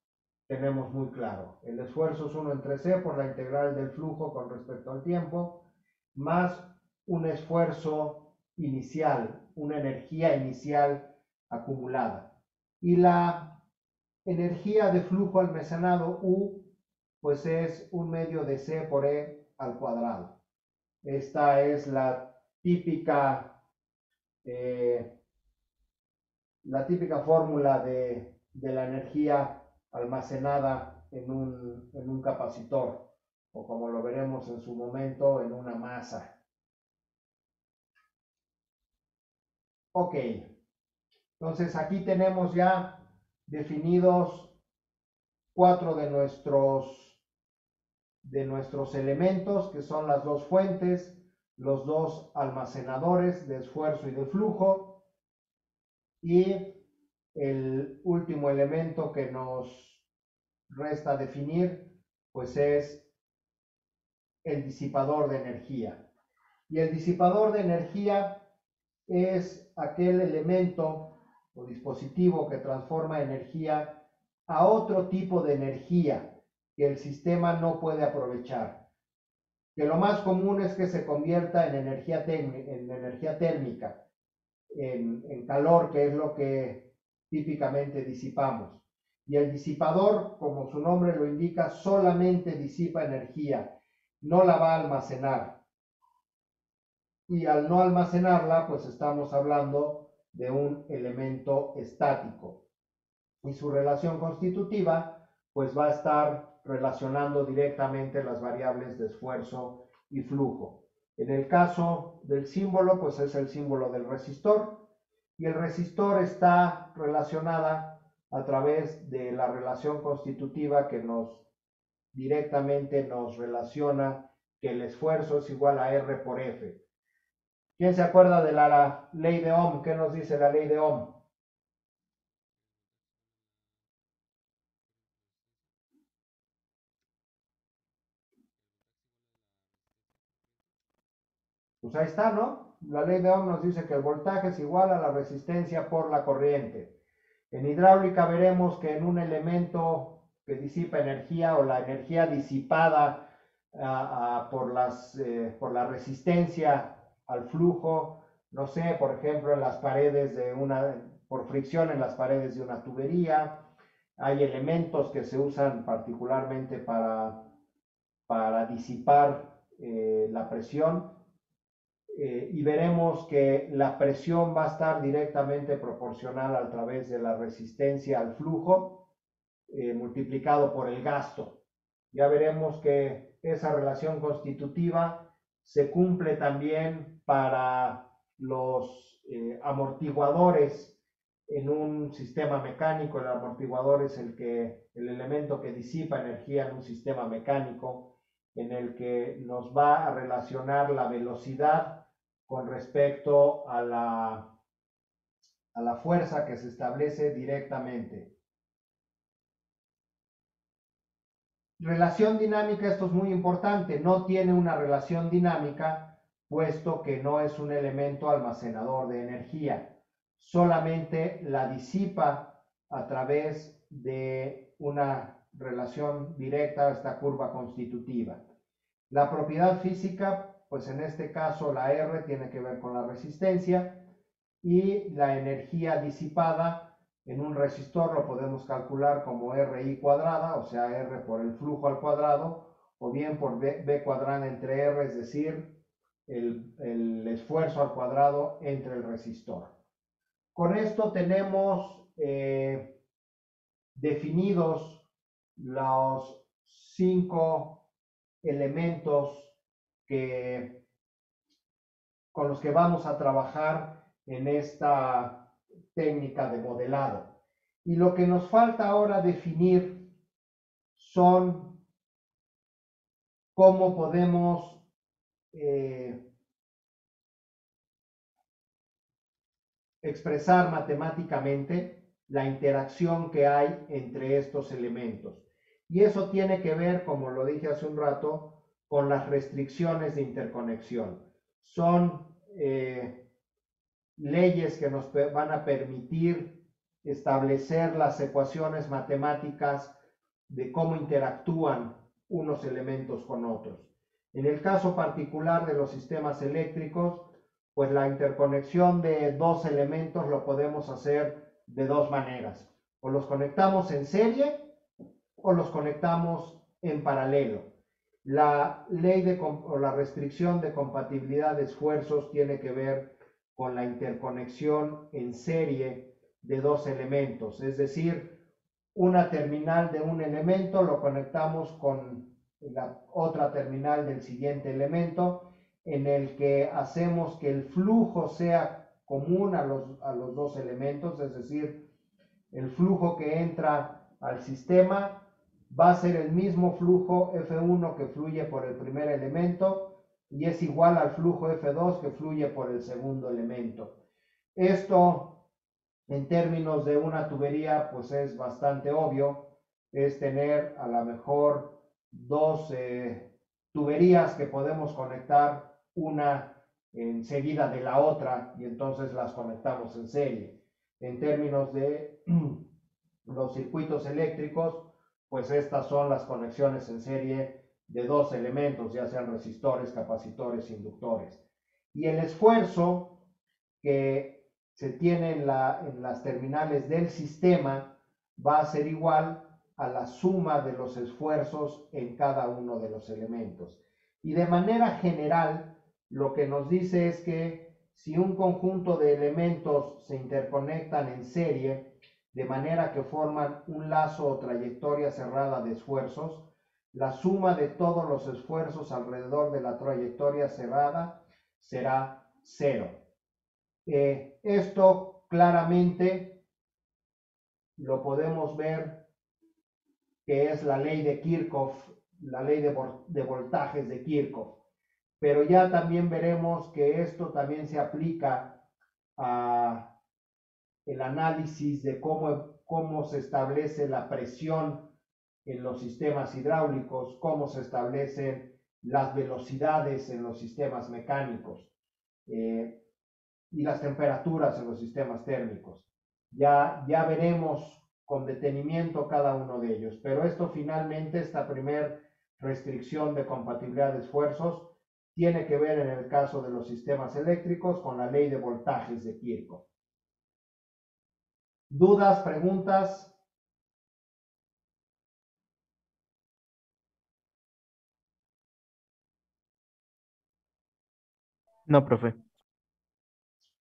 muy claro. El esfuerzo es 1 entre C por la integral del flujo con respecto al tiempo, más un esfuerzo inicial, una energía inicial acumulada. Y la energía de flujo almacenado U, pues es 1/2 de C por E al cuadrado. Esta es típica la típica fórmula de la energía almacenada en un capacitor, o como lo veremos en su momento, en una masa. Ok, entonces aquí tenemos ya definidos 4 de nuestros elementos, que son las dos fuentes, los dos almacenadores de esfuerzo y de flujo, y el último elemento que nos resta definir, pues es el disipador de energía. Y el disipador de energía es aquel elemento o dispositivo que transforma energía a otro tipo de energía que el sistema no puede aprovechar. Que lo más común es que se convierta en energía térmica, en calor, que es lo que típicamente disipamos. Y el disipador, como su nombre lo indica, solamente disipa energía, no la va a almacenar. Y al no almacenarla, pues estamos hablando de un elemento estático. Y su relación constitutiva, pues va a estar relacionando directamente las variables de esfuerzo y flujo. En el caso del símbolo, pues es el símbolo del resistor. Y el resistor está relacionada a través de la relación constitutiva que directamente nos relaciona que el esfuerzo es igual a R por F. ¿Quién se acuerda de la ley de Ohm? ¿Qué nos dice la ley de Ohm? Pues ahí está, ¿no? La ley de Ohm nos dice que el voltaje es igual a la resistencia por la corriente. En hidráulica veremos que en un elemento que disipa energía, o la energía disipada por la resistencia al flujo, no sé, por ejemplo, en las paredes por fricción en las paredes de una tubería, hay elementos que se usan particularmente para disipar la presión. Y veremos que la presión va a estar directamente proporcional a través de la resistencia al flujo multiplicado por el gasto. Ya veremos que esa relación constitutiva se cumple también para los amortiguadores en un sistema mecánico. El amortiguador es el elemento que disipa energía en un sistema mecánico, en el que nos va a relacionar la velocidad con respecto a la fuerza que se establece directamente. Relación dinámica, esto es muy importante, no tiene una relación dinámica puesto que no es un elemento almacenador de energía, solamente la disipa a través de una relación directa a esta curva constitutiva. La propiedad física, pues en este caso la R tiene que ver con la resistencia, y la energía disipada en un resistor lo podemos calcular como RI cuadrada, o sea, R por el flujo al cuadrado, o bien por B cuadrada entre R, es decir, el esfuerzo al cuadrado entre el resistor. Con esto tenemos definidos los 5 elementos con los que vamos a trabajar en esta técnica de modelado. Y lo que nos falta ahora definir son cómo podemos expresar matemáticamente la interacción que hay entre estos elementos. Y eso tiene que ver, como lo dije hace un rato, con las restricciones de interconexión. Son leyes que nos van a permitir establecer las ecuaciones matemáticas de cómo interactúan unos elementos con otros. En el caso particular de los sistemas eléctricos, pues la interconexión de dos elementos lo podemos hacer de dos maneras. O los conectamos en serie o los conectamos en paralelo. La ley o la restricción de compatibilidad de esfuerzos tiene que ver con la interconexión en serie de dos elementos, es decir, una terminal de un elemento lo conectamos con la otra terminal del siguiente elemento, en el que hacemos que el flujo sea común a los dos elementos, es decir, el flujo que entra al sistema va a ser el mismo flujo F1 que fluye por el primer elemento y es igual al flujo F2 que fluye por el segundo elemento. Esto, en términos de una tubería, pues es bastante obvio, es tener a lo mejor dos tuberías que podemos conectar una enseguida de la otra y entonces las conectamos en serie. En términos de los circuitos eléctricos, pues estas son las conexiones en serie de dos elementos, ya sean resistores, capacitores, inductores. Y el esfuerzo que se tiene en las terminales del sistema va a ser igual a la suma de los esfuerzos en cada uno de los elementos. Y de manera general, lo que nos dice es que si un conjunto de elementos se interconectan en serie, de manera que forman un lazo o trayectoria cerrada de esfuerzos, la suma de todos los esfuerzos alrededor de la trayectoria cerrada será cero. Esto claramente lo podemos ver que es la ley de Kirchhoff, la ley de voltajes de Kirchhoff. Pero ya también veremos que esto también se aplica a el análisis de cómo se establece la presión en los sistemas hidráulicos, cómo se establecen las velocidades en los sistemas mecánicos y las temperaturas en los sistemas térmicos. Ya veremos con detenimiento cada uno de ellos, pero esto finalmente, esta primera restricción de compatibilidad de esfuerzos, tiene que ver en el caso de los sistemas eléctricos con la ley de voltajes de Kirchhoff. ¿Dudas, preguntas? No, profe.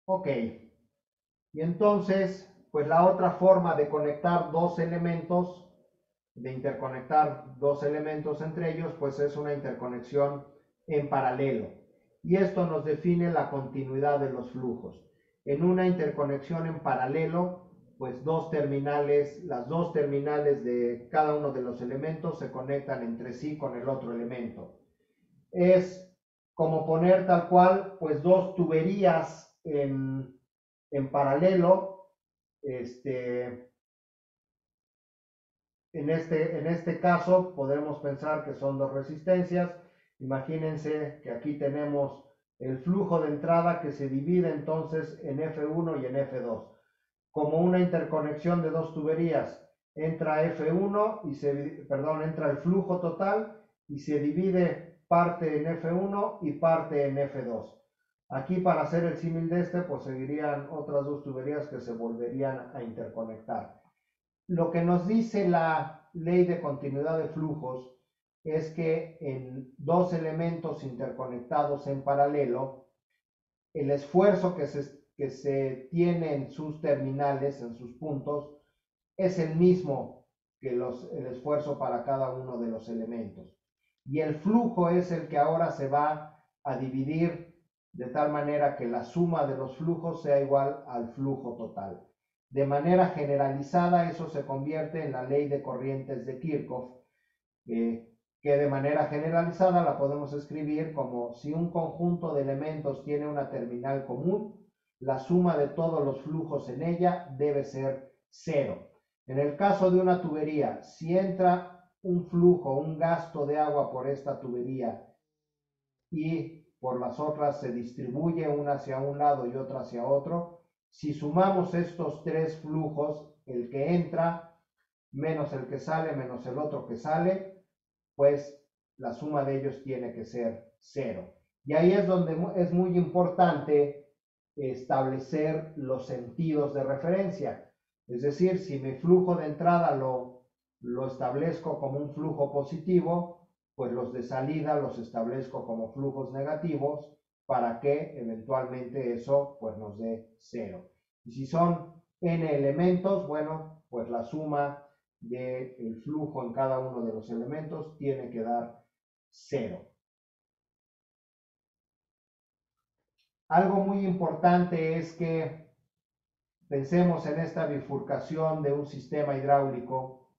Ok. Y entonces, pues la otra forma de conectar dos elementos, de interconectar dos elementos entre ellos, pues es una interconexión en paralelo. Y esto nos define la continuidad de los flujos. En una interconexión en paralelo, pues las dos terminales de cada uno de los elementos se conectan entre sí con el otro elemento. Es como poner tal cual, pues dos tuberías en paralelo, en este caso podemos pensar que son dos resistencias. Imagínense que aquí tenemos el flujo de entrada que se divide entonces en F1 y en F2. Como una interconexión de dos tuberías, entra F1 entra el flujo total y se divide parte en F1 y parte en F2. Aquí, para hacer el símil de pues seguirían otras dos tuberías que se volverían a interconectar. Lo que nos dice la ley de continuidad de flujos es que en dos elementos interconectados en paralelo, el esfuerzo que se tiene en sus terminales, en sus puntos, es el mismo que el esfuerzo para cada uno de los elementos. Y el flujo es el que ahora se va a dividir de tal manera que la suma de los flujos sea igual al flujo total. De manera generalizada, eso se convierte en la ley de corrientes de Kirchhoff, que de manera generalizada la podemos escribir como si un conjunto de elementos tiene una terminal común, la suma de todos los flujos en ella debe ser cero. En el caso de una tubería, si entra un flujo, un gasto de agua por esta tubería y por las otras se distribuye una hacia un lado y otra hacia otro, si sumamos estos tres flujos, el que entra menos el que sale menos el otro que sale, pues la suma de ellos tiene que ser cero. Y ahí es donde es muy importante establecer los sentidos de referencia. Es decir, si mi flujo de entrada lo establezco como un flujo positivo, pues los de salida los establezco como flujos negativos para que eventualmente eso pues nos dé cero. Y si son n elementos, bueno, pues la suma del flujo en cada uno de los elementos tiene que dar cero. Algo muy importante es que pensemos en esta bifurcación de un sistema hidráulico.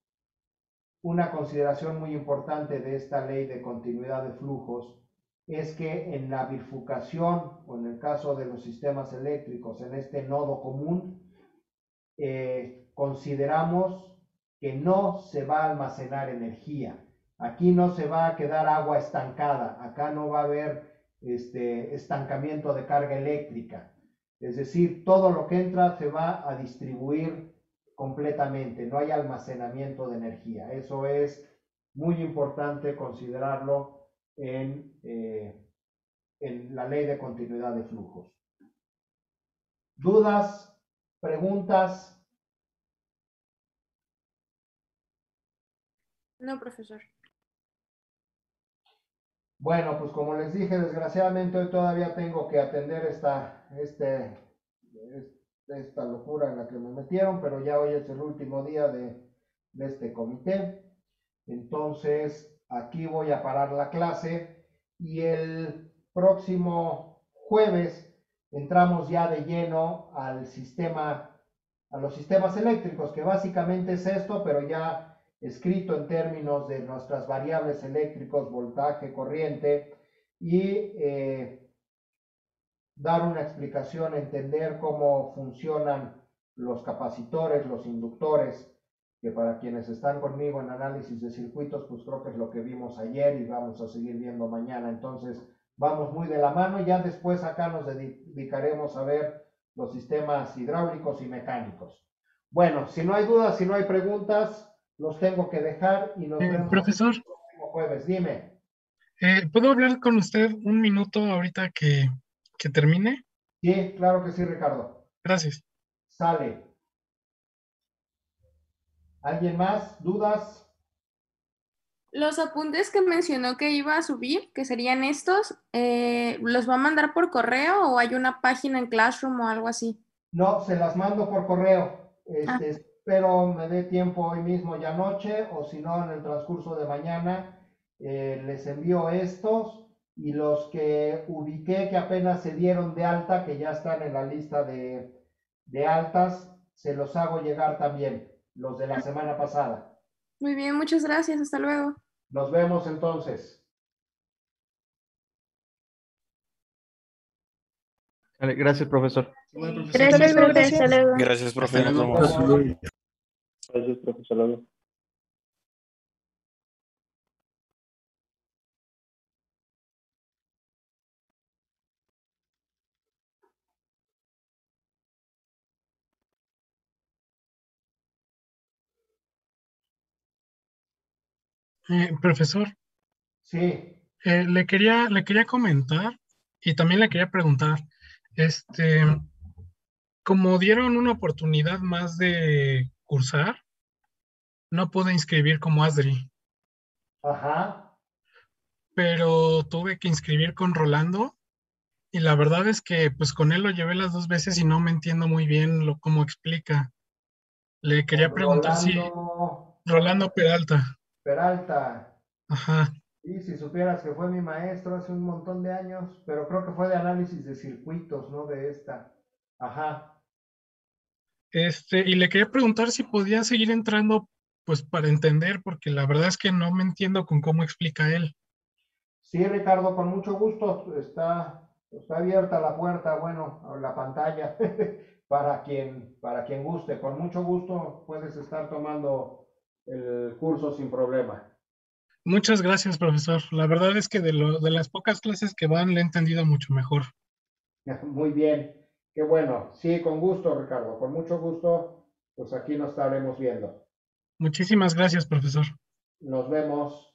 Una consideración muy importante de esta ley de continuidad de flujos es que en la bifurcación, o en el caso de los sistemas eléctricos, en este nodo común, consideramos que no se va a almacenar energía. Aquí no se va a quedar agua estancada, acá no va a haber estancamiento de carga eléctrica. Es decir, todo lo que entra se va a distribuir completamente, no hay almacenamiento de energía. Eso es muy importante considerarlo en la ley de continuidad de flujos. ¿Dudas? ¿Preguntas? No, profesor. Bueno, pues como les dije, desgraciadamente hoy todavía tengo que atender esta locura en la que me metieron, pero ya hoy es el último día de este comité. Entonces, aquí voy a parar la clase y el próximo jueves entramos ya de lleno al sistema, a los sistemas eléctricos, que básicamente es esto, pero ya escrito en términos de nuestras variables eléctricos, voltaje, corriente, y dar una explicación, entender cómo funcionan los capacitores, los inductores, que para quienes están conmigo en análisis de circuitos, pues creo que es lo que vimos ayer y vamos a seguir viendo mañana. Entonces, vamos muy de la mano. Ya después acá nos dedicaremos a ver los sistemas hidráulicos y mecánicos. Bueno, si no hay dudas, si no hay preguntas, los tengo que dejar y nos vemos Profesor, el próximo jueves. Dime. ¿Puedo hablar con usted un minuto ahorita que termine? Sí, claro que sí, Ricardo. Gracias. Sale. ¿Alguien más? ¿Dudas? Los apuntes que mencionó que iba a subir, que serían estos, ¿los va a mandar por correo o hay una página en Classroom o algo así? No, se las mando por correo. Ah. Espero me dé tiempo hoy mismo ya noche o si no en el transcurso de mañana les envío estos y los que ubiqué que apenas se dieron de alta, que ya están en la lista de altas, se los hago llegar también, los de la semana pasada. Muy bien, muchas gracias. Hasta luego. Nos vemos entonces. Vale, gracias, profesor. Gracias, profe. Hasta luego. Gracias, profe. Hasta Nos luego. vemos. Gracias, profesor. Luego. Profesor, Sí, le quería comentar y también le quería preguntar, como dieron una oportunidad más de cursar, no pude inscribir como ASDRI, ajá. pero tuve que inscribir con Rolando y la verdad es que pues con él lo llevé las dos veces y no me entiendo muy bien cómo explica. Le quería preguntar si Rolando Rolando Peralta, Peralta. ajá, Y si supieras que fue mi maestro hace un montón de años, pero creo que fue de análisis de circuitos, no de esta. Ajá. Y le quería preguntar si podía seguir entrando, pues para entender, porque la verdad es que no me entiendo con cómo explica él. Sí, Ricardo, con mucho gusto. Está abierta la puerta, bueno, la pantalla, para quien guste. Con mucho gusto puedes estar tomando el curso sin problema. Muchas gracias, profesor. La verdad es que de las pocas clases que van, le he entendido mucho mejor. Muy bien, qué bueno. Sí, con gusto, Ricardo, con mucho gusto. Pues aquí nos estaremos viendo. Muchísimas gracias, profesor. Nos vemos.